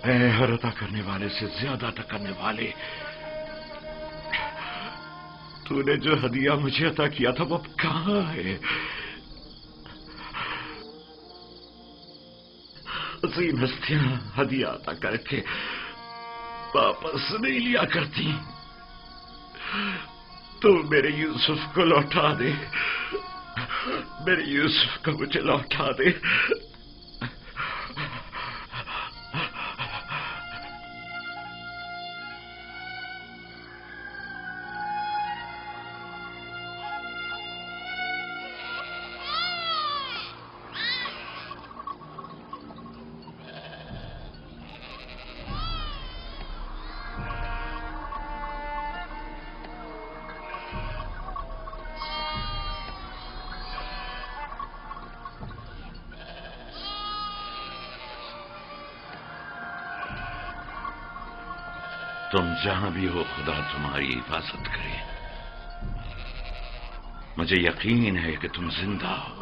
اے ہر عطا کرنے والے سے زیادہ عطا کرنے والے، تو نے جو ہدیہ مجھے عطا کیا تھا وہ اب کہاں ہے؟ عظیم ہستیاں ہدیہ عطا کر کے واپس نہیں لیا کرتی، تو میرے یوسف کو لوٹا دے، میرے یوسف کو مجھے لوٹا دے۔ تم جہاں بھی ہو خدا تمہاری حفاظت کرے۔ مجھے یقین ہے کہ تم زندہ ہو۔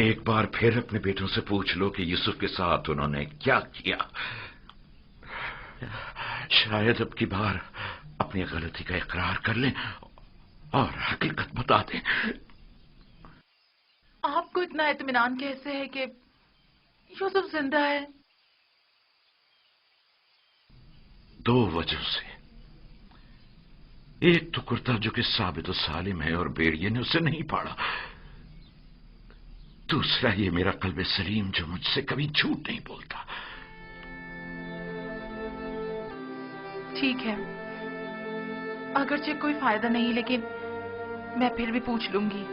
ایک بار پھر اپنے بیٹوں سے پوچھ لو کہ یوسف کے ساتھ انہوں نے کیا کیا۔ شاید اب کی بار اپنی غلطی کا اقرار کر لیں اور حقیقت بتا دیں۔ آپ کو اتنا اطمینان کیسے ہے کہ یوسف زندہ ہے؟ دو وجہ سے، ایک تو کرتا جو کہ ثابت و سالم ہے اور بیڑیے نے اسے نہیں پاڑا، دوسرا یہ میرا قلب سلیم جو مجھ سے کبھی جھوٹ نہیں بولتا۔ ٹھیک ہے، اگرچہ کوئی فائدہ نہیں لیکن میں پھر بھی پوچھ لوں گی۔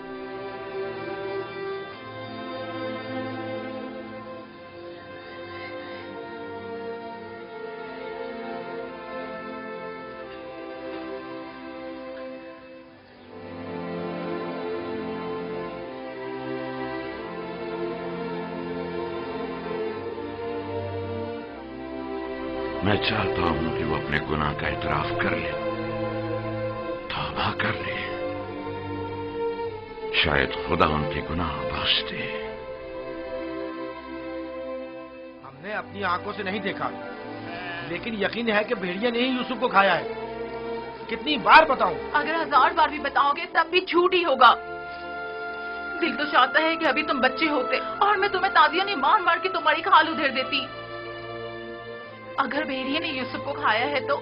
میں چاہتا ہوں کہ وہ اپنے گناہ کا اعتراف کر لے، توبہ کر لے، شاید خدا ان کے گناہ بخش دے۔ ہم نے اپنی آنکھوں سے نہیں دیکھا، لیکن یقین ہے کہ بھیڑیا نے ہی یوسف کو کھایا ہے۔ کتنی بار بتاؤں؟ اگر 1000 بار بھی بتاؤ گے تب بھی جھوٹ ہی ہوگا۔ دل تو چاہتا ہے کہ ابھی تم بچے ہوتے اور میں تمہیں تازیاں مار مار کے تمہاری کھال ادھیر دیتی۔ اگر بھیڑیے نے یوسف کو کھایا ہے تو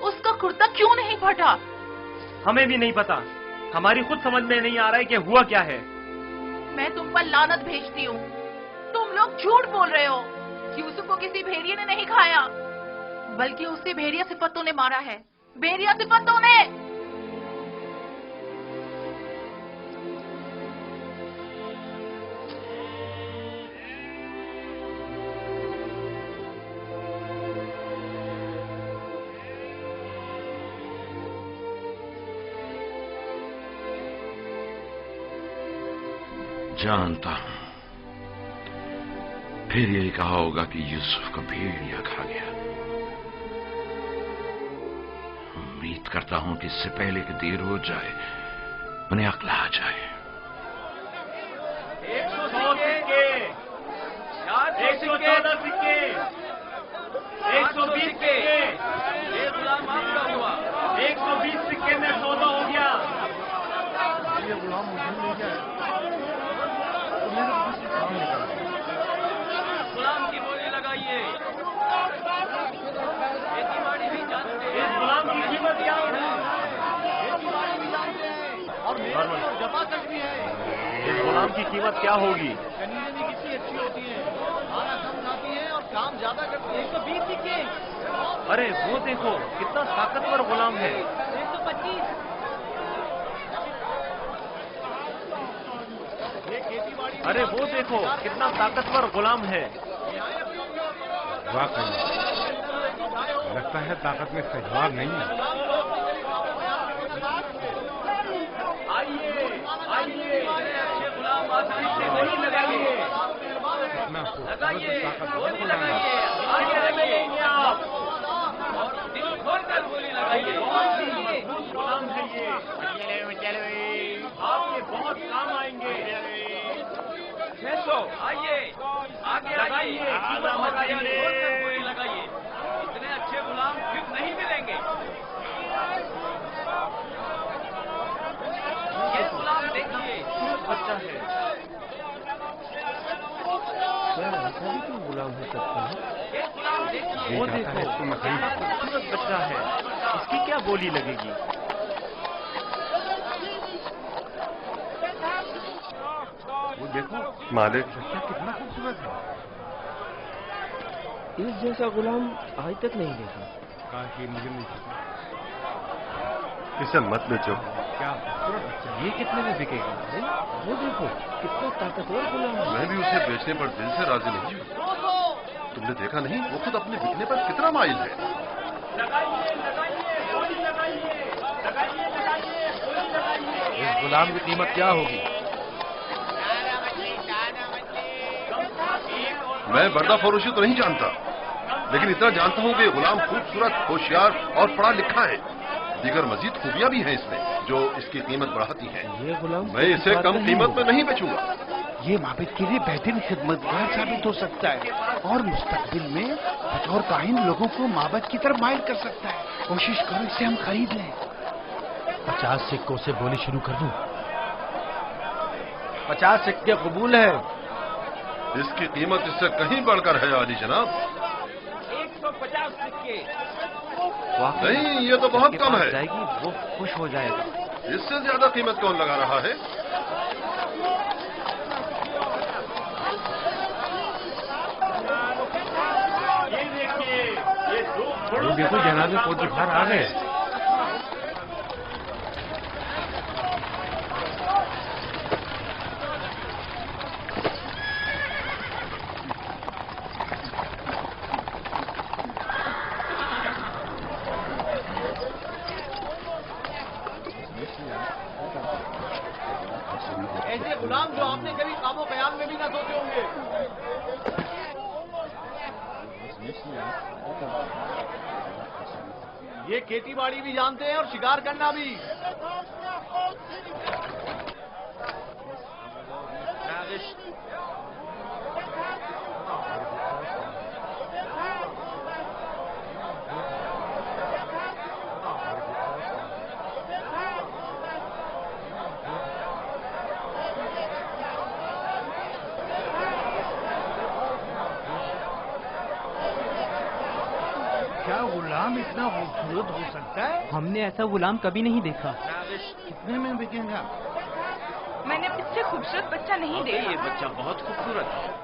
اس کا کرتا کیوں نہیں پھٹا؟ ہمیں بھی نہیں پتا، ہماری خود سمجھ میں نہیں آ رہا ہے کہ ہوا کیا ہے۔ میں تم پر لعنت بھیجتی ہوں، تم لوگ جھوٹ بول رہے ہو۔ یوسف کو کسی بھیڑیے نے نہیں کھایا، بلکہ اسے بھیڑیا صفتوں نے مارا ہے، بھیڑیا صفتوں نے۔ جانتا ہوں پھر یہی کہا ہوگا کہ یوسف کو بھیڑیا کھا گیا۔ امید کرتا ہوں کہ اس سے پہلے کہ دیر ہو جائے انہیں عقل آ جائے۔ 100 سکے، 114 سکے، 120 سکے، 120 سکے میں سودا ہو گیا۔ غلام کی بولی لگائیے، اس غلام کی قیمت کیا ہے؟ اس غلام کی قیمت کیا ہوگی؟ کنیزیں بھی کتنی اچھی ہوتی ہیں، کھانا کم کھاتی ہیں اور کام زیادہ کرتی ہیں۔ 120 سکے۔ ارے وہ دیکھو کتنا طاقتور غلام ہے۔ 125۔ ارے وہ دیکھو کتنا طاقتور غلام ہے۔ واقعی لگتا ہے طاقت میں استحبار نہیں ہے۔ آپ کے بہت کام آئیں گے. آئیے آگے لگائیے لگائیے. اتنے اچھے غلام پھر نہیں ملیں گے. یہ غلام دیکھیے بچہ ہے. غلام ہو سکتا ہے. یہ غلام دیکھیے. وہ دیکھو کتنا خوبصورت بچہ ہے. اس کی کیا بولی لگے گی؟ وہ دیکھو مالک بچہ کتنا خوبصورت ہے. اس جیسا غلام آج تک نہیں دیکھا. کاش یہ مجھے مل سکتا. اسے مت بیچو. کیا خوبصورت بچہ. یہ کتنے میں بکے گا؟ وہ دیکھو کتنا طاقتور غلام ہے. میں بھی اسے بیچنے پر دل سے راضی نہیں ہوں. تم نے دیکھا نہیں وہ خود اپنے بکنے پر کتنا مائل ہے. اس غلام کی قیمت کیا ہوگی؟ میں بردہ فروشی تو نہیں جانتا لیکن اتنا جانتا ہوں کہ غلام خوبصورت ہوشیار اور پڑھا لکھا ہے. دیگر مزید خوبیاں بھی ہیں اس میں جو اس کی قیمت بڑھاتی ہیں. یہ غلام میں اسے کم قیمت میں نہیں بیچوں گا. یہ معبد کے لیے بہترین خدمتگار ثابت ہو سکتا ہے اور مستقبل میں بطور کاہن لوگوں کو معبد کی طرف مائل کر سکتا ہے. کوشش کرو اسے ہم خرید لیں. 50 سکوں سے بولی شروع کر دوں. 50 سکے قبول ہے. اس کی قیمت اس سے کہیں بڑھ کر ہے عالی جناب. 150 سکے. نہیں یہ تو بہت کم ہے. جائے گی وہ خوش ہو جائے گا. اس سے زیادہ قیمت کون لگا رہا ہے؟ یہ دیکھیے یہ دو وہ دیکھو جناب فوج بخار آ گئے. ایسے غلام جو آپ نے کبھی خواب و خیال میں بھی نہ سوچے ہوں گے. یہ کھیتی باڑی بھی جانتے ہیں اور شکار کرنا بھی. کیا غلام اتنا خوبصورت ہو سکتا ہے؟ ہم نے ایسا غلام کبھی نہیں دیکھا. کتنے میں بکے گا؟ میں نے اس سے خوبصورت بچہ نہیں دیکھا. یہ بچہ بہت خوبصورت ہے.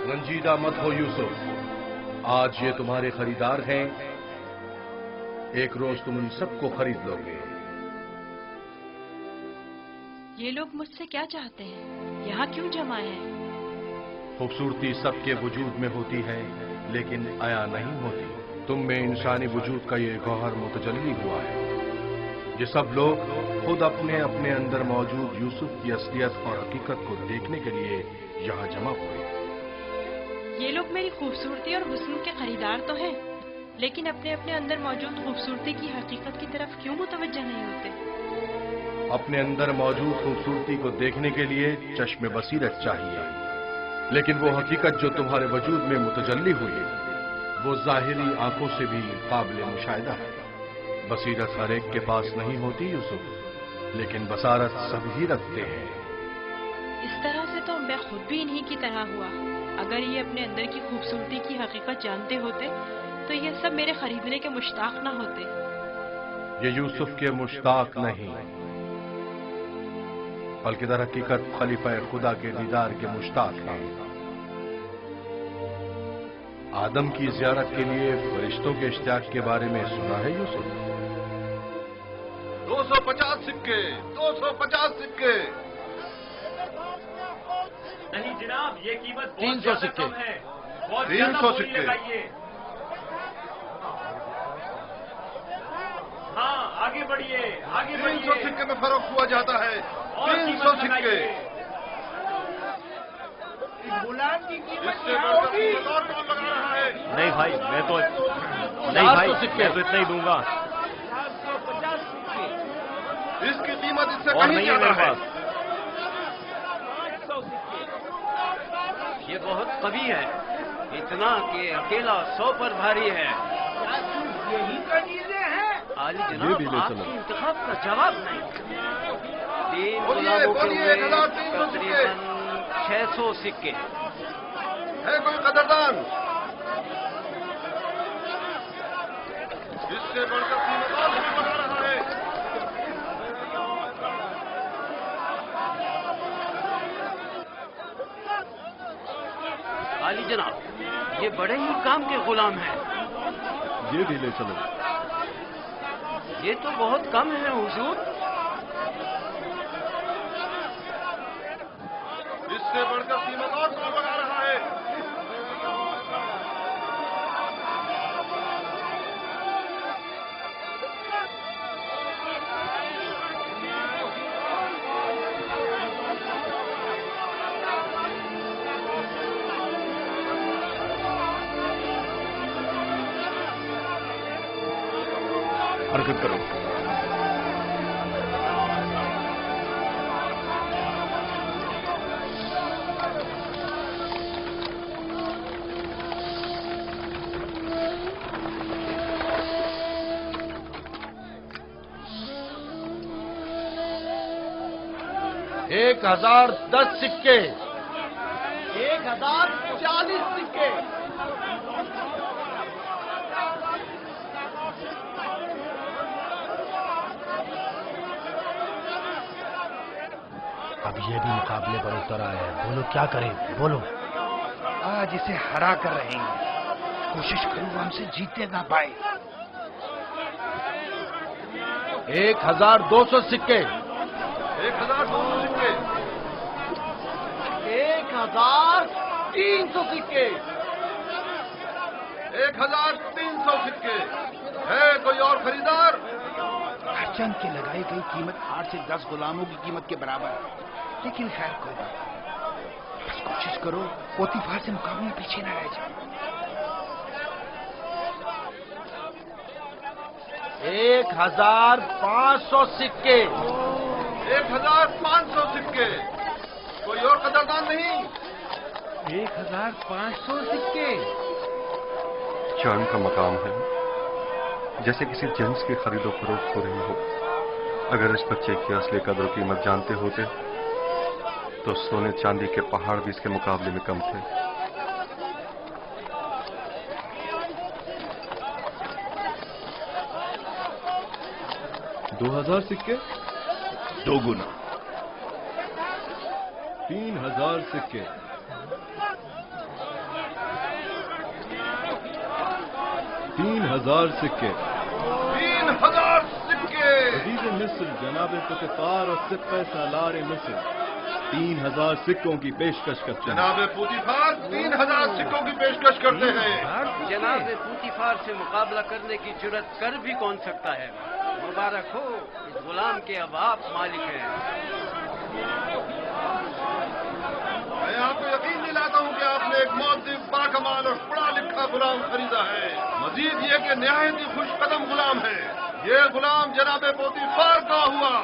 رنجیدہ مت ہو یوسف. آج یہ تمہارے خریدار ہیں. ایک روز تم ان سب کو خرید لو گے. یہ لوگ مجھ سے کیا چاہتے ہیں؟ یہاں کیوں جمع ہیں؟ خوبصورتی سب کے وجود میں ہوتی ہے لیکن عیا نہیں ہوتی. تم میں انسانی وجود کا یہ گوہر متجلی ہوا ہے. یہ سب لوگ خود اپنے اپنے اندر موجود یوسف کی اصلیت اور حقیقت کو دیکھنے کے لیے یہاں جمع ہوئے. یہ لوگ میری خوبصورتی اور حسن کے خریدار تو ہیں لیکن اپنے اپنے اندر موجود خوبصورتی کی حقیقت کی طرف کیوں متوجہ نہیں ہوتے؟ اپنے اندر موجود خوبصورتی کو دیکھنے کے لیے چشم بصیرت چاہیے لیکن وہ حقیقت جو تمہارے وجود میں متجلی ہوئی وہ ظاہری آنکھوں سے بھی قابل مشاہدہ ہے. بصیرت ہر ایک کے پاس نہیں ہوتی یوسف لیکن بصارت سب ہی رکھتے ہیں. اس طرح سے تو میں خود بھی انہی کی طرح ہوا. اگر یہ اپنے اندر کی خوبصورتی کی حقیقت جانتے ہوتے تو یہ سب میرے خریدنے کے مشتاق نہ ہوتے. یہ یوسف کے مشتاق نہیں बल्कि दर हकीकत खलीफा खुदा के दीदार के मुश्ताक हैं। आदम की जियारत के लिए फरिश्तों के इश्तियाक के बारे में सुना है यूसुफ? 250 सिक्के, 250 सिक्के। नहीं जनाब, ये कीमत 300 सिक्के है। बहुत 300 सिक्के। हाँ, आगे बढ़िए, आगे बढ़िए। 300 सिक्के में फरोख्त हुआ जाता है। 300 सिक्के। गुलाम की कीमत इससे क्या बढ़कर होगी? कीमत और कौन लगा रहा है? नहीं भाई, मैं तो नहीं भाई, मैं तो इतना ही दूंगा 450 सिक्के। इसकी कीमत इससे और कहीं नहीं है ज्यादा मेरे है। पास। 500 सिक्के। ये बहुत कवि है, इतना कि अकेला 100 पर भारी है। क्या सिर्फ यही कनीज़ें हैं? आली ये जनाब, भी ले चलो। आपके इंतखाब का जवाब नहीं। 3 बोलिए, गुलामों के बोलिए, हुए 1300 सिक्के। तकरीबन 600 सिक्के। है कोई कदरदान? इससे बढ़कर कीमत और कौन लगा रहा है? आली जनाब, ये बड़े ही काम के गुलाम हैं। ये भी ले चलो। ये तो बहुत कम है हुजूर। इससे बढ़कर कीमत और कौन लगा रहा है? हरकत करो। एक 1010 सिक्के। 1040 सिक्के। अब ये भी मुकाबले पर उतर आया है। बोलो क्या करें, बोलो। आज इसे हरा कर रहेंगे। कोशिश करूँ वो हमसे जीते ना पाए। 1200 सिक्के। 1200 सिक्के। 1300 सिक्के। 1300 सिक्के। है कोई और खरीदार? हरचंद की लगाई गई कीमत 8 से 10 गुलामों की कीमत के बराबर है। लेकिन खैर कोई बात नहीं। बस कोशिश करो पोतीफार से मुकाबले में पीछे न रह जाए। 1500 सिक्के। 1500 सिक्के। कोई और कदरदान नहीं? 1500 सिक्के। चांद का मकाम है, जैसे किसी जिन्स की खरीदो फरोख्त हो रही हो। अगर इस बच्चे की असली कदर कीमत जानते होते तो सोने चांदी के पहाड़ भी इसके मुकाबले में कम थे। $2000 सिक्के। 2 गुना। 3000 सिक्के। 3000 सिक्के। 3000 सिक्के। अजीज मिस्र जनाब पुतिफार और सिक्के सालार मिस्र 3000 सिक्कों की पेशकश करते हैं। जनाब पुतिफार 3000 सिक्कों की पेशकश करते हैं। जनाब पुतिफार से मुकाबला करने की जुर्रत कर भी कौन सकता है। मुबारक हो, इस गुलाम के अब आप मालिक हैं। मैं आपको यकीन दिलाता हूं कि आपने एक मुअद्दिब, बाकमाल और पढ़ा लिखा गुलाम खरीदा है। मजीद ये कि निहायत ही खुशकदम गुलाम है। ये गुलाम जनाब पोतीफार का हुआ।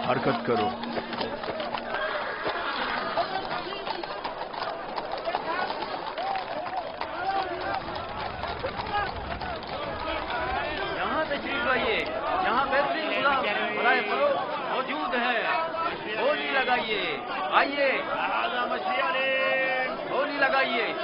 हरकत करो। लगाइए।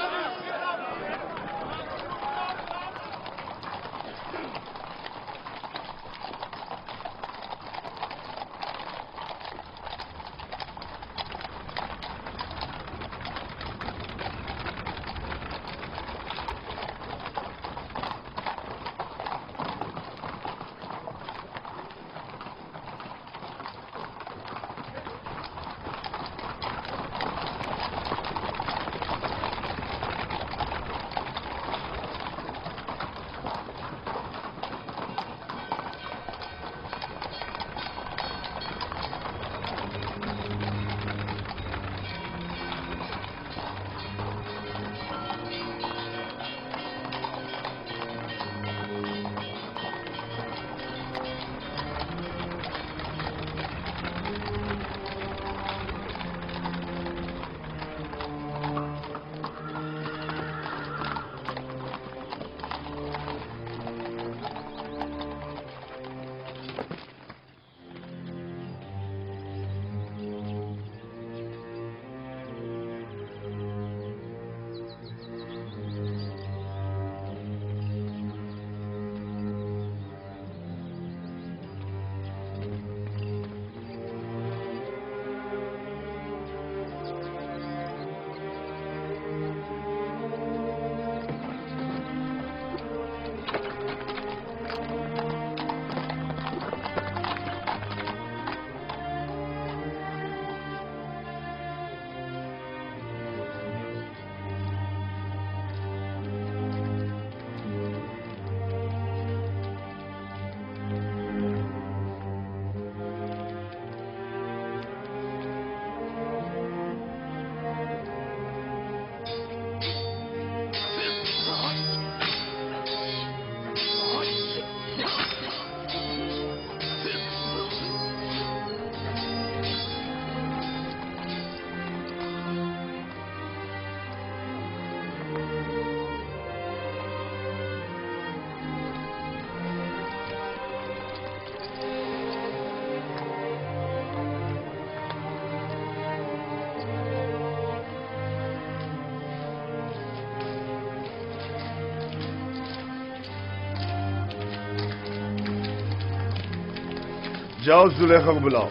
جاؤ زلیخا کو بلاؤ۔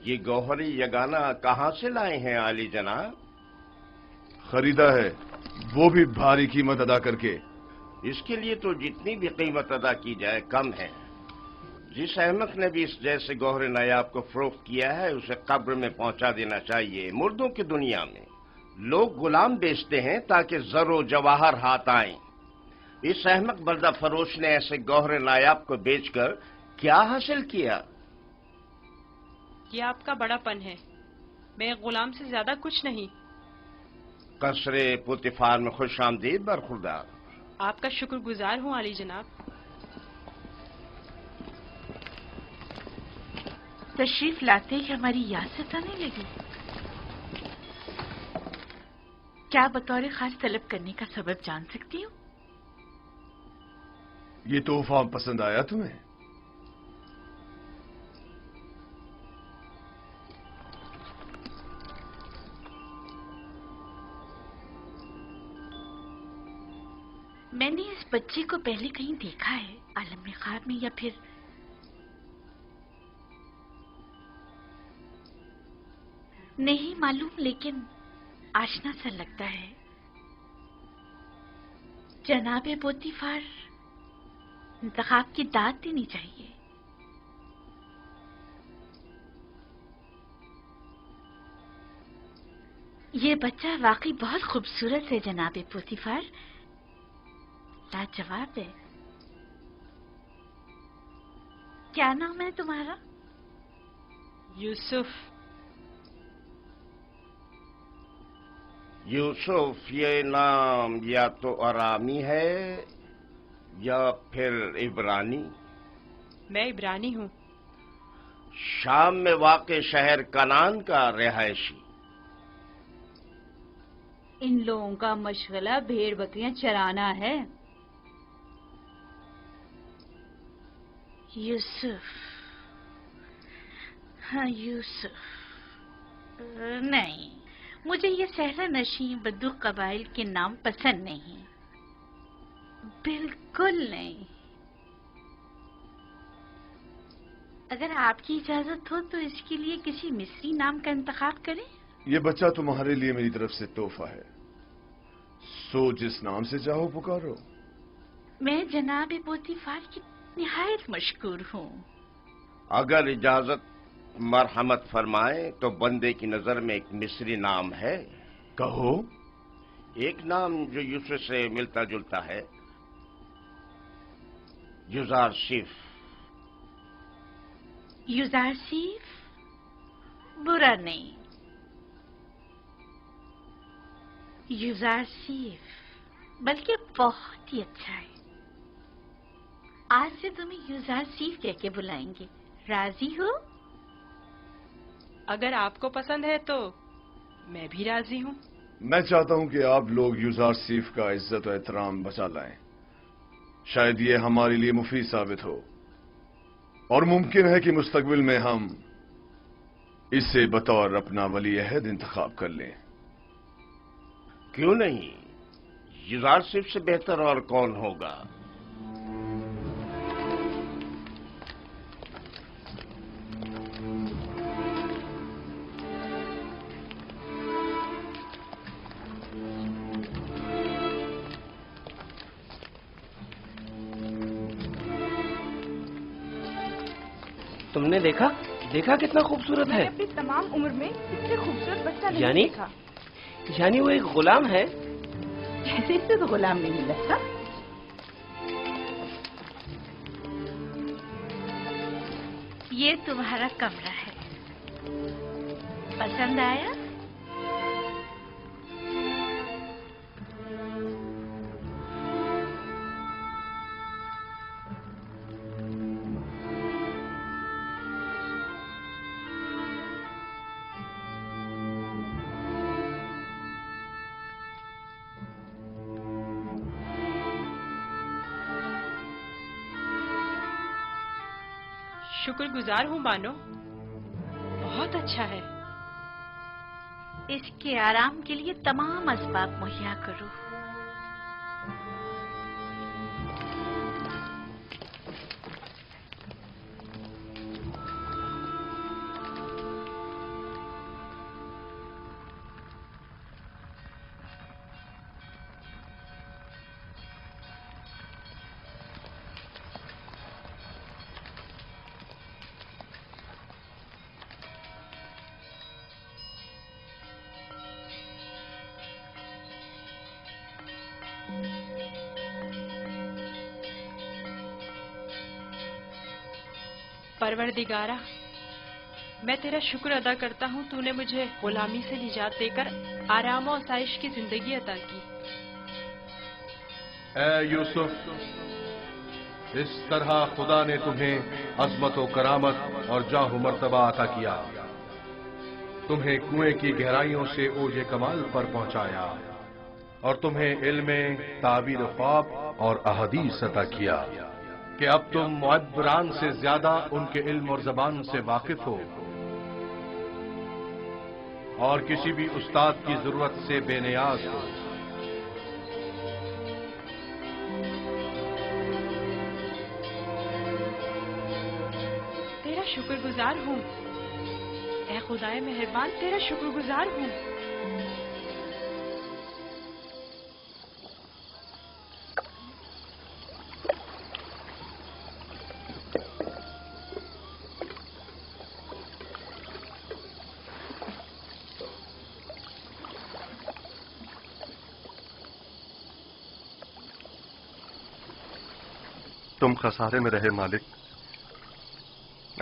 یہ گوہری یگانہ کہاں سے لائے ہیں عالی جناب؟ خریدا ہے، وہ بھی بھاری قیمت ادا کر کے۔ اس کے لیے تو جتنی بھی قیمت ادا کی جائے کم ہے۔ جس احمق نے بھی اس جیسے گوہر نایاب کو فروخت کیا ہے اسے قبر میں پہنچا دینا چاہیے۔ مردوں کی دنیا میں لوگ غلام بیچتے ہیں تاکہ زر و جواہر ہاتھ آئیں۔ اس احمق بردہ فروش نے ایسے گوہر نایاب کو بیچ کر کیا حاصل کیا؟ یہ آپ کا بڑا پن ہے، میں غلام سے زیادہ کچھ نہیں۔ قصر پوتیفار میں خوش آمدید برخوردار۔ آپ کا شکر گزار ہوں علی جناب۔ تشریف لاتے ہی ہماری یاد ستانے لگی۔ کیا بطور خاص طلب کرنے کا سبب جان سکتی ہوں؟ یہ تحفہ پسند آیا تمہیں؟ میں نے اس بچے کو پہلے کہیں دیکھا ہے، عالم خواب میں یا پھر نہیں معلوم، لیکن آشنا سا لگتا ہے۔ جناب پوتیفار، انتخاب کی داد دینی چاہیے۔ یہ بچہ واقعی بہت خوبصورت ہے جناب پوتیفار، لاجواب ہے۔ کیا نام ہے تمہارا؟ یوسف۔ یوسف یہ نام یا تو آرامی ہے یا پھر عبرانی؟ میں عبرانی ہوں۔ شام میں واقع شہر کنعان کا رہائشی؟ ان لوگوں کا مشغلہ بھیڑ بکریاں چرانا ہے۔ یوسف، ہاں یوسف، نہیں، مجھے یہ صحرا نشین بدو قبائل کے نام پسند نہیں، بالکل نہیں۔ اگر آپ کی اجازت ہو تو اس کے لیے کسی مصری نام کا انتخاب کریں۔ یہ بچہ تمہارے لیے میری طرف سے تحفہ ہے، سو جس نام سے چاہو پکارو۔ میں جناب پوتیفار کی نہایت مشکور ہوں۔ اگر اجازت مرحمت فرمائیں تو بندے کی نظر میں ایک مصری نام ہے۔ کہو۔ ایک نام جو یوسف سے ملتا جلتا ہے، یوزارشیف۔ یوزارشیف برا نہیں، یوزارشیف بلکہ بہت ہی اچھا ہے۔ آج سے تمہیں یوزارشیف کہہ کے بلائیں گے، راضی ہو؟ اگر آپ کو پسند ہے تو میں بھی راضی ہوں۔ میں چاہتا ہوں کہ آپ لوگ یوزارشیف کا عزت و احترام بچا لائیں، شاید یہ ہمارے لیے مفید ثابت ہو، اور ممکن ہے کہ مستقبل میں ہم اسے بطور اپنا ولی عہد انتخاب کر لیں۔ کیوں نہیں؟ یوزارشیف سے بہتر اور کون ہوگا؟ تم نے دیکھا کتنا خوبصورت ہے؟ میں نے اپنی تمام عمر میں اس سے خوبصورت بچہ نہیں یعنی دیکھا۔ یعنی وہ ایک غلام ہے؟ جیسے اس سے تو غلام نہیں لگتا۔ یہ تمہارا کمرہ ہے، پسند آیا؟ شکر گزار ہوں بانو، بہت اچھا ہے۔ اس کے آرام کے لیے تمام اسباب مہیا کرو۔ پروردگارہ، میں تیرا شکر ادا کرتا ہوں تو نے مجھے غلامی سے نجات دے کر آرام و آسائش کی زندگی عطا کی۔ اے یوسف، اس طرح خدا نے تمہیں عظمت و کرامت اور جاہ و مرتبہ عطا کیا، تمہیں کنویں کی گہرائیوں سے اوج کمال پر پہنچایا، اور تمہیں علم تعبیر خواب اور احادیث عطا کیا کہ اب تم معبران سے زیادہ ان کے علم اور زبان سے واقف ہو، اور کسی بھی استاد کی ضرورت سے بے نیاز ہو۔ تیرا شکر گزار ہوں، اے خدائے مہربان، تیرا شکر گزار ہوں۔ تم خسارے میں رہے مالک،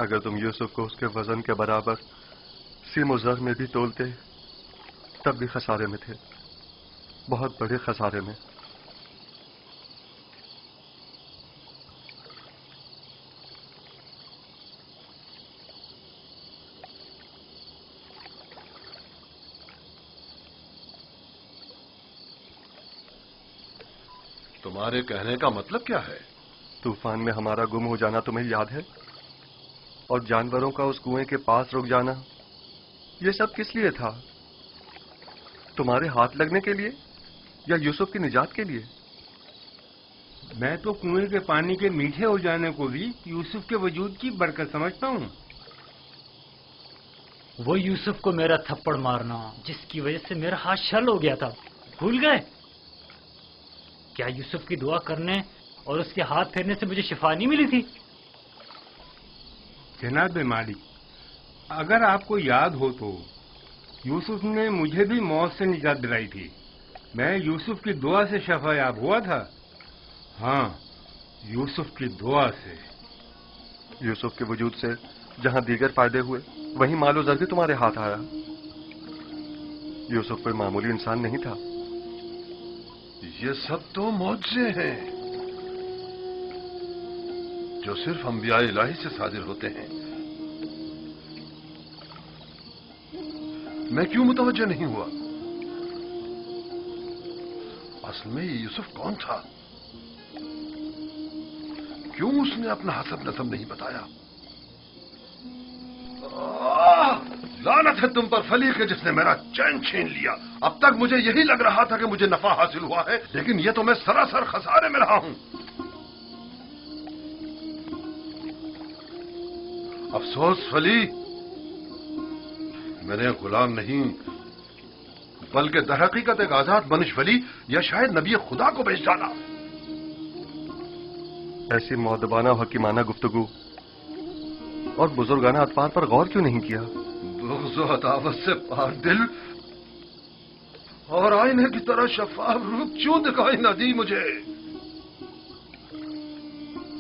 اگر تم یوسف کو اس کے وزن کے برابر سیم و زر میں بھی تولتے تب بھی خسارے میں تھے، بہت بڑے خسارے میں۔ तुम्हारे कहने का मतलब क्या है? तूफान में हमारा गुम हो जाना तुम्हें याद है? और जानवरों का उस कुएं के पास रुक जाना, ये सब किस लिए था? तुम्हारे हाथ लगने के लिए या यूसुफ की निजात के लिए? मैं तो कुएं के पानी के मीठे हो जाने को भी यूसुफ के वजूद की बरकत समझता हूँ। वो यूसुफ को मेरा थप्पड़ मारना, जिसकी वजह से मेरा हाथ शल हो गया था, भूल गए? क्या यूसुफ की दुआ करने और उसके हाथ फेरने से मुझे शिफा नहीं मिली थी? जनाब मालिक, अगर आपको याद हो तो यूसुफ ने मुझे भी मौत से निजात दिलाई थी। मैं यूसुफ की दुआ से शफायाब हुआ था। हाँ, यूसुफ की दुआ से। यूसुफ के वजूद से जहां दीगर फायदे हुए, वहीं मालो ज़र भी तुम्हारे हाथ आया। यूसुफ कोई मामूली इंसान नहीं था। ये सब तो मौजज़े हैं जो सिर्फ अंबिया इलाही से सादिर होते हैं। मैं क्यों मुतवज्जो नहीं हुआ? असल में ये यूसुफ कौन था? क्यों उसने अपना हसब नसब नहीं बताया? लानत है तुम पर फली के जिसने मेरा चैन छीन लिया। अब तक मुझे यही लग रहा था कि मुझे नफा हासिल हुआ है, लेकिन यह तो मैं सरासर खसारे में रहा हूं। अफसोस फली, मैंने गुलाम नहीं बल्कि दरहकीकत एक आजाद मनुष्य फली या शायद नबी खुदा को बेच डाला। ऐसी मौदबाना और हकीमाना गुफ्तगू और बुजुर्गाना अतवार पर गौर क्यों नहीं किया? बुग़्ज़ व अदावत से पार दिल और आईने की तरह शफाफ रूप क्यों दिखाई न दी मुझे?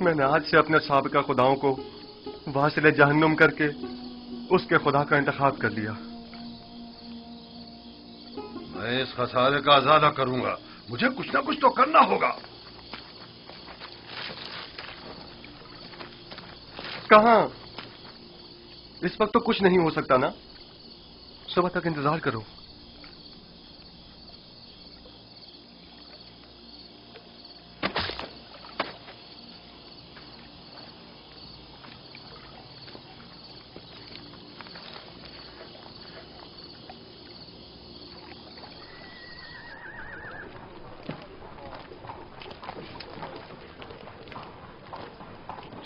मैंने आज से अपने साबिका खुदाओं को वासिले जहन्नुम करके उसके खुदा का इंतखाब कर लिया। मैं इस खसारे का अज़ाला करूंगा। मुझे कुछ ना कुछ तो करना होगा। कहां? इस वक्त तो कुछ नहीं हो सकता ना। सुबह तक इंतजार करो।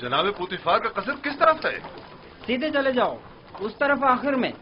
जनाबे पुतिफार का कसर किस तरफ है? सीधे चले जाओ, उस तरफ आखिर में।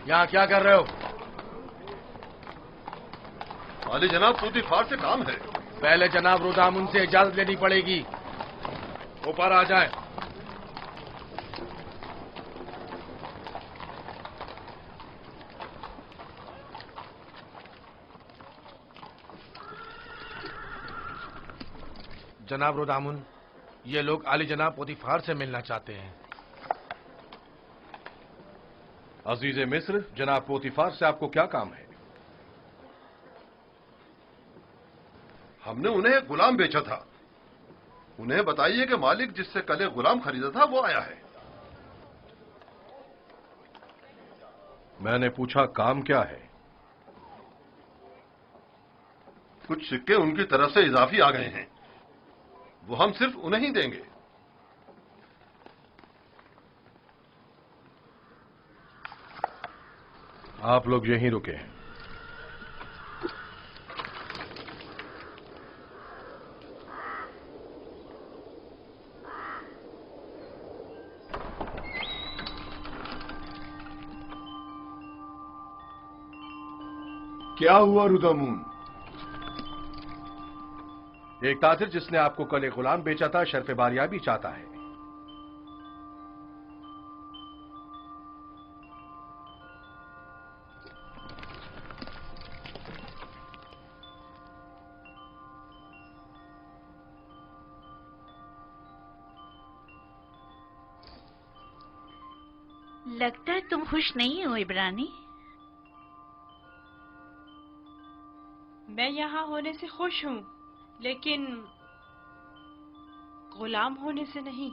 यहाँ क्या कर रहे हो? वाली जनाब, पुतिफार से काम है। पहले जनाब रुदामुन से इजाजत लेनी पड़ेगी। ऊपर आ जाए। जनाब रुदामुन, ये लोग आली जनाब पुतिफार से मिलना चाहते हैं। अजीज मिस्र, जनाब पोतीफार से आपको क्या काम है? हमने उन्हें गुलाम बेचा था। उन्हें बताइए कि मालिक जिससे कल एक गुलाम खरीदा था वो आया है। मैंने पूछा काम क्या है? कुछ सिक्के उनकी तरफ से इजाफी आ गए हैं, वो हम सिर्फ उन्हें ही देंगे। आप लोग यहीं रुके। क्या हुआ रुदामुन? एक ताजिर जिसने आपको कल एक गुलाम बेचा था शर्फ बारियाबी चाहता है। लगता है तुम खुश नहीं हो इब्रानी। मैं यहाँ होने से खुश हूँ, लेकिन गुलाम होने से नहीं।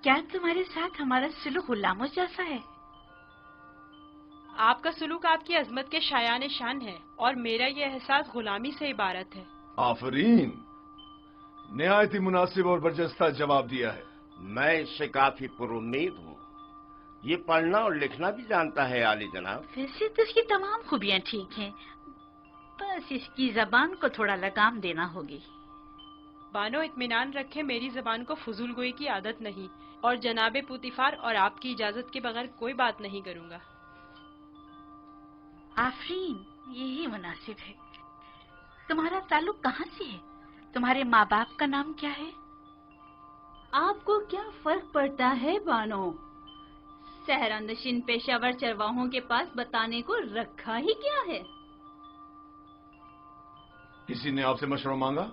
क्या तुम्हारे साथ हमारा सुलूक गुलामों जैसा है? आपका सुलूक आपकी अजमत के शायान शान है और मेरा ये एहसास गुलामी से इबारत है। आफरीन, निहायत ही मुनासिब और बरजस्ता जवाब दिया है। मैं इससे काफी पुरुम्मीद हूँ। ये पढ़ना और लिखना भी जानता है आली जनाब। वैसे तो इसकी तमाम खूबियाँ ठीक हैं, बस इसकी जबान को थोड़ा लगाम देना होगी। बानो इत्मीनान रखे, मेरी जबान को फजूल गोई की आदत नहीं और जनाबे पुतिफार और आपकी इजाजत के बगैर कोई बात नहीं करूँगा। आफरीन, यही मुनासिब है। तुम्हारा ताल्लुक कहाँ से है? तुम्हारे माँ बाप का नाम क्या है? आपको क्या फर्क पड़ता है बानो? सहरानशीन पेशावर चरवाहों के पास बताने को रखा ही क्या है? किसी ने आपसे मशवरा मांगा?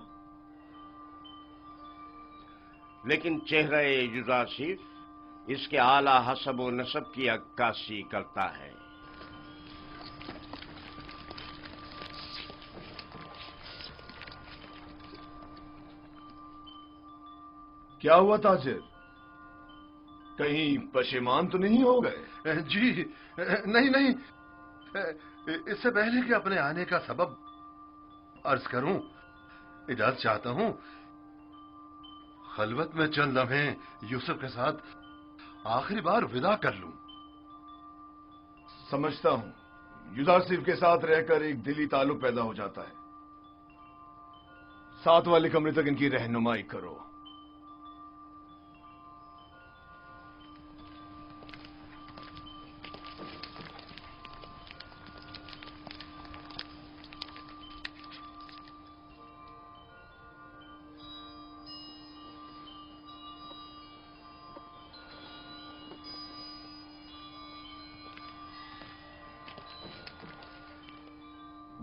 लेकिन चेहरा युजारशिफ इसके आला हसब व नसब की अक्कासी करता है। क्या हुआ ताजिर? कहीं पशेमान तो नहीं हो गए? जी नहीं, इससे पहले कि अपने आने का सबब अर्ज करूं, इजाजत चाहता हूं खलवत में चंद लम्हे यूसुफ के साथ आखिरी बार विदा कर लूं। समझता हूं, युजारशिफ के साथ रहकर एक दिली ताल्लुक पैदा हो जाता है। साथ वाले कमरे तक इनकी रहनुमाई करो।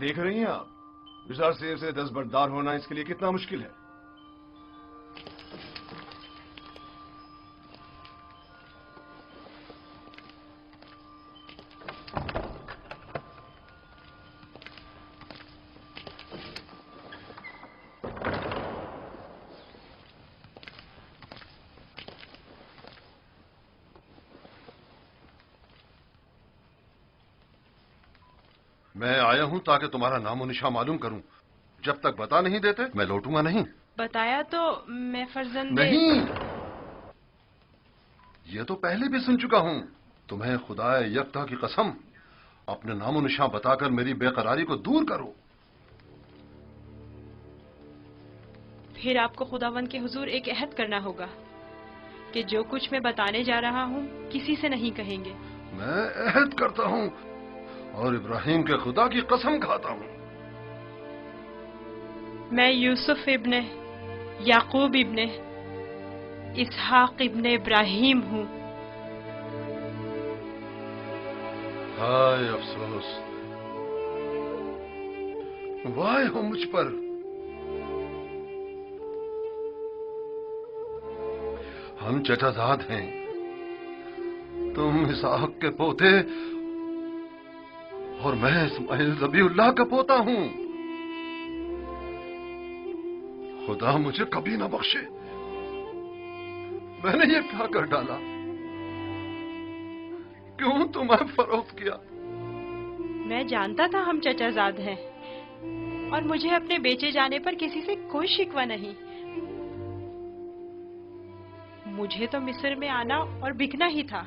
देख रही हैं आप, युजारशिफ से दस्तबरदार होना इसके लिए कितना मुश्किल है। मैं आया हूं ताकि तुम्हारा नामो निशान मालूम करूं। जब तक बता नहीं देते मैं लौटूंगा नहीं। बताया तो मैं फर्जंदे नहीं, ये तो पहले भी सुन चुका हूं। तुम्हें खुदाए यकता की कसम, अपने नामो निशान बताकर मेरी बेकरारी को दूर करो। फिर आपको खुदावंद के हुजूर एक अहद करना होगा कि जो कुछ मैं बताने जा रहा हूँ किसी से नहीं कहेंगे। मैं अहद करता हूं और इब्राहिम के खुदा की कसम खाता हूं। मैं यूसुफ इब्ने याकूब इब्ने इसहाक इब्ने इब्राहिम हूँ। हाय अफसोस, वाह हो मुझ पर। हम चचाजाद हैं, तुम इसहाक के पोते और मैं इस्माइल ज़बीउल्लाह का पोता हूं। खुदा मुझे कभी ना बख्शे, मैंने ये क्या कर डाला? क्यों तुम्हें फरोख्त किया? मैं जानता था हम चचाजाद हैं और मुझे अपने बेचे जाने पर किसी से कोई शिकवा नहीं। मुझे तो मिस्र में आना और बिकना ही था।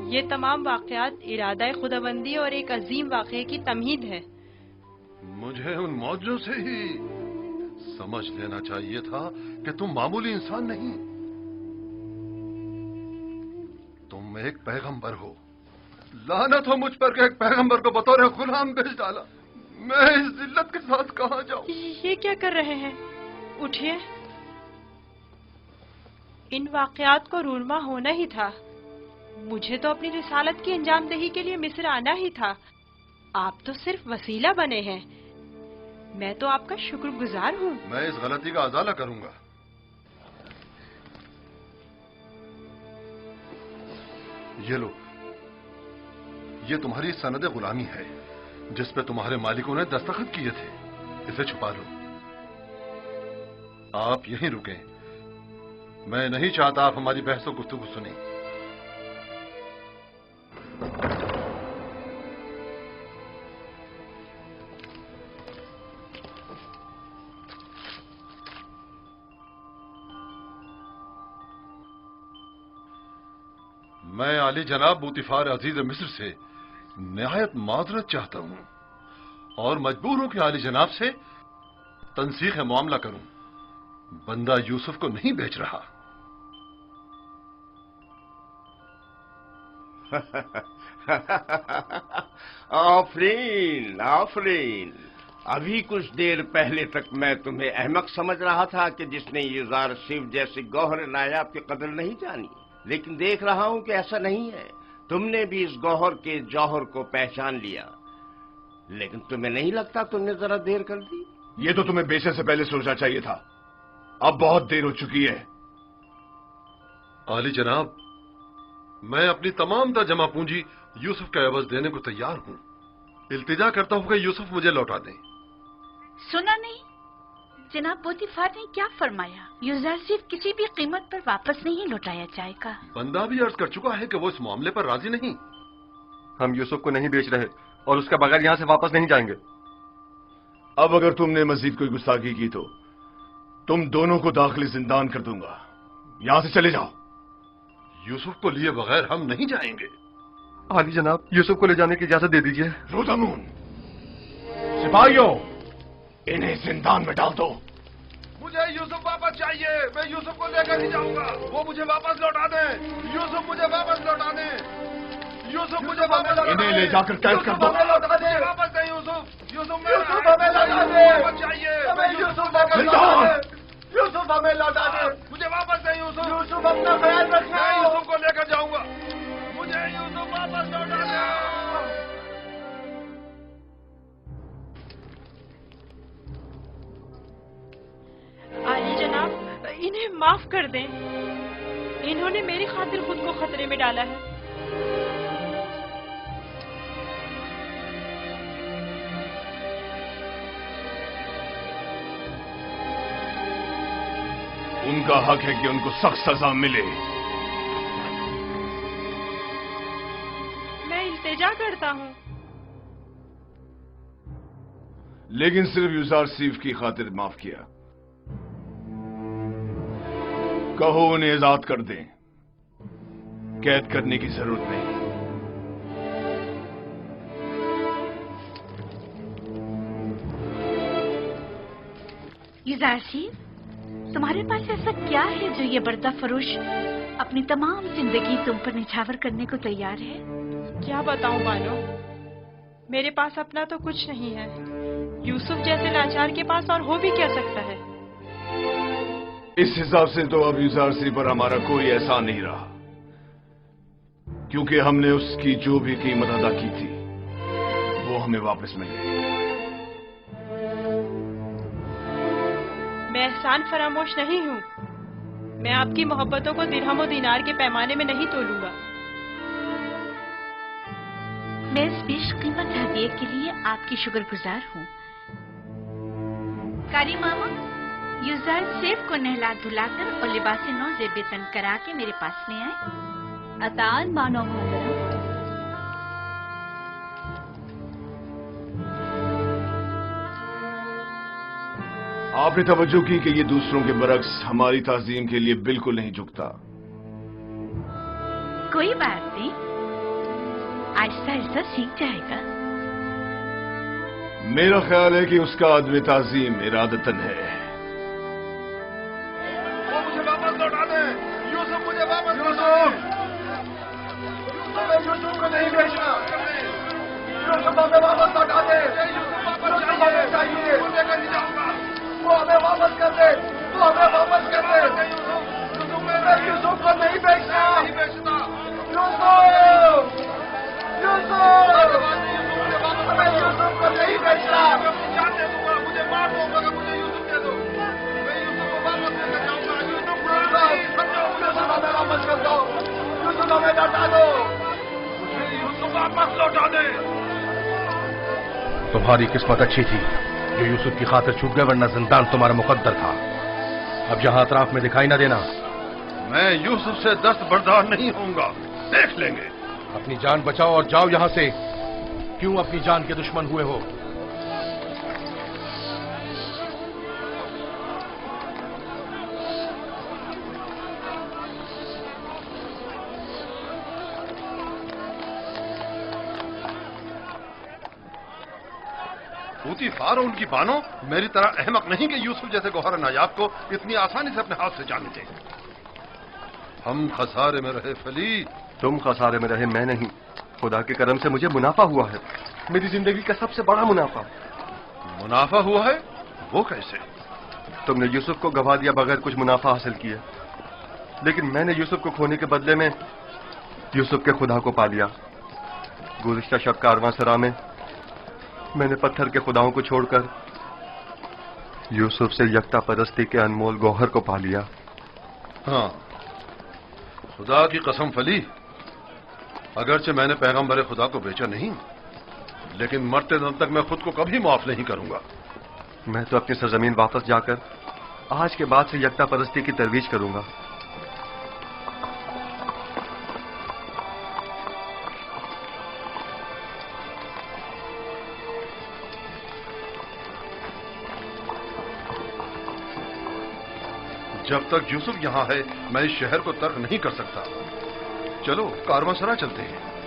ये तमाम वाकयात इरादा खुदाबंदी और एक अजीम वाक़े की तमहीद है। मुझे उन मौजों से ही समझ लेना चाहिए था कि तुम मामूली इंसान नहीं, तुम एक पैगंबर हो। लानत हो मुझ पर कि एक पैगंबर को बतौर गुलाम भेज डाला। मैं इस जिल्लत के साथ कहां जाऊं? ये क्या कर रहे हैं? उठिए। इन वाकयात को रूनमा होना ही था। मुझे तो अपनी रिसालत की अंजामदही के लिए मिस्र आना ही था। आप तो सिर्फ वसीला बने हैं। मैं तो आपका शुक्रगुजार हूँ। मैं इस गलती का अजाला करूंगा। ये लो, ये तुम्हारी सनद गुलामी है जिस पे तुम्हारे मालिकों ने दस्तखत किए थे। इसे छुपा लो। आप यहीं रुकें, मैं नहीं चाहता आप हमारी बहस और गुफ्तगू सुनें। मैं आली जनाब बूतिफार अजीज मिस्र से निहायत माजरत चाहता हूं और मजबूर हूं कि आली जनाब से तनसीख मामला करूं। बंदा यूसुफ को नहीं बेच रहा। आफरीन आफरीन। अभी कुछ देर पहले तक मैं तुम्हें अहमक समझ रहा था कि जिसने युजार सिर्फ जैसे गौहर नायाब की कदर नहीं जानी, लेकिन देख रहा हूं कि ऐसा नहीं है। तुमने भी इस गौहर के जौहर को पहचान लिया, लेकिन तुम्हें नहीं लगता तुमने जरा देर कर दी? ये तो तुम्हें बेचने से पहले सोचना चाहिए था। अब बहुत देर हो चुकी है। आली जनाब, मैं अपनी तमाम तर जमा पूंजी यूसुफ का एवज देने को तैयार हूं। इल्तिजा करता हूं कि यूसुफ मुझे लौटा दें। सुना नहीं जनाब पोतीफार ने क्या फरमाया? यूसुफ सिर्फ किसी भी कीमत पर वापस नहीं लौटाया जाएगा। बंदा भी अर्ज कर चुका है कि वो इस मामले पर राजी नहीं। हम यूसुफ को नहीं बेच रहे और उसके बगैर यहाँ से वापस नहीं जाएंगे। अब अगर तुमने मजीद कोई गुस्ताखी की तो तुम दोनों को दाखिली जिंदान कर दूंगा। यहां से चले जाओ। यूसुफ को लिए बगैर हम नहीं जाएंगे। आली जनाब, यूसुफ को ले जाने की इजाजत दे दीजिए। रोदामून, सिपाहियों, इन्हें जिंदान में डाल दो। मुझे यूसुफ वापस चाहिए। मैं यूसुफ को लेकर ही जाऊंगा। वो मुझे वापस लौटा दे। यूसुफ मुझे वापस लौटा दे। यूसुफ मुझे वापस लौटा दे। इन्हें ले जाकर कैद कर दो। लौटा दे। वापस दे यूसुफ। यूसुफ हमें लौटा दे। चाहिए। हमें यूसुफ वापस लौटा दे। यूसुफ हमें लौटा दे। मुझे वापस दे यूसुफ। यूसुफ अपना ख्याल रखना। मैं यूसुफ को लेकर जाऊंगा। मुझे यूसुफ वापस लौटा दे। आली जनाब, इन्हें माफ कर दें। इन्होंने मेरी खातिर खुद को खतरे में डाला है। उनका हक है कि उनको सख्त सजा मिले। मैं इल्तिजा करता हूँ, लेकिन सिर्फ युजार सीफ की खातिर माफ किया। कहो उन्हें आजाद कर दें। कैद करने की जरूरत नहीं। युजार सीफ, तुम्हारे पास ऐसा क्या है जो ये बर्दा फरोश अपनी तमाम जिंदगी तुम पर निछावर करने को तैयार है? क्या बताऊं बानो, मेरे पास अपना तो कुछ नहीं है। यूसुफ जैसे लाचार के पास और हो भी क्या सकता है? इस हिसाब से तो अब युजार सीफ पर हमारा कोई एहसान नहीं रहा, क्योंकि हमने उसकी जो भी कीमत अदा की थी वो हमें वापस मिल गई। मैं एहसान फरामोश नहीं हूँ। मैं आपकी मोहब्बतों को दिरहम और दीनार के पैमाने में नहीं तोलूंगा। मैं इस पेश कीमत हदिये के लिए आपकी शुक्रगुजार हूँ। कारी मामा, युजार सेफ को नहला धुलाकर और लिबास नौ जेब तन करा के मेरे पास ले आए। अतान मानो मोहतरम। आपने तवज्जो की कि ये दूसरों के बरक्स हमारी ताजीम के लिए बिल्कुल नहीं झुकता। कोई बात नहीं, आहिस्ता आहिस्ता सीख जाएगा। मेरा ख्याल है कि उसका अदब ताजीम इरादतन है। वो मुझे वापस लौटा दे। यूसुफ मुझे वापस लौटा दे। यूसुफ को नहीं बेचना। यूसुफ हमें वापस लौटा दे। यूसुफ वापस चाहिए। वो लेकर ही जाऊंगा। वो हमें वापस कर दे। वो हमें वापस कर दे। यूसुफ को नहीं बेचना। नहीं बेचना। यूसुफ, यूसुफ, हमें यूसुफ को नहीं बेचना। जान दे दूंगा। मुझे मार दो मगर मुझे यूसुफ दे दो। मैं यूसुफ को वापस लेकर जाऊंगा। यूसुफ हमें वापस कर दो। यूसुफ हमें लौटा दो। वापस लौटा दे। तुम्हारी किस्मत अच्छी थी जो यूसुफ की खातिर छूट गए, वरना जिंदान तुम्हारा मुकद्दर था। अब यहां अतराफ में दिखाई ना देना। मैं यूसुफ से दस्त बर्दार नहीं होऊंगा, देख लेंगे। अपनी जान बचाओ और जाओ यहां से। क्यों अपनी जान के दुश्मन हुए हो? पूतीफार और उनकी बानो मेरी तरह अहमक नहीं कि यूसुफ जैसे गौहर नायाब को इतनी आसानी से अपने हाथ से जाने दें। हम खसारे में रहे फली। तुम खसारे में रहे, मैं नहीं। खुदा के करम से मुझे मुनाफा हुआ है, मेरी जिंदगी का सबसे बड़ा मुनाफा। मुनाफा हुआ है? वो कैसे? तुमने यूसुफ को गवा दिया बगैर कुछ मुनाफा हासिल किया, लेकिन मैंने यूसुफ को खोने के बदले में यूसुफ के खुदा को पा लिया। गुज़िश्ता शब कारवांसरा में मैंने पत्थर के खुदाओं को छोड़कर यूसुफ से यकता परस्ती के अनमोल गौहर को पा लिया। हाँ, खुदा की कसम फली, अगरचे मैंने पैगंबर खुदा को बेचा नहीं, लेकिन मरते दम तक मैं खुद को कभी माफ नहीं करूंगा। मैं तो अपनी सरजमीन वापस जाकर आज के बाद से यकता परस्ती की तरवीज करूंगा। जब तक यूसुफ यहां है मैं इस शहर को तर्क नहीं कर सकता। चलो कारवांसरा चलते हैं।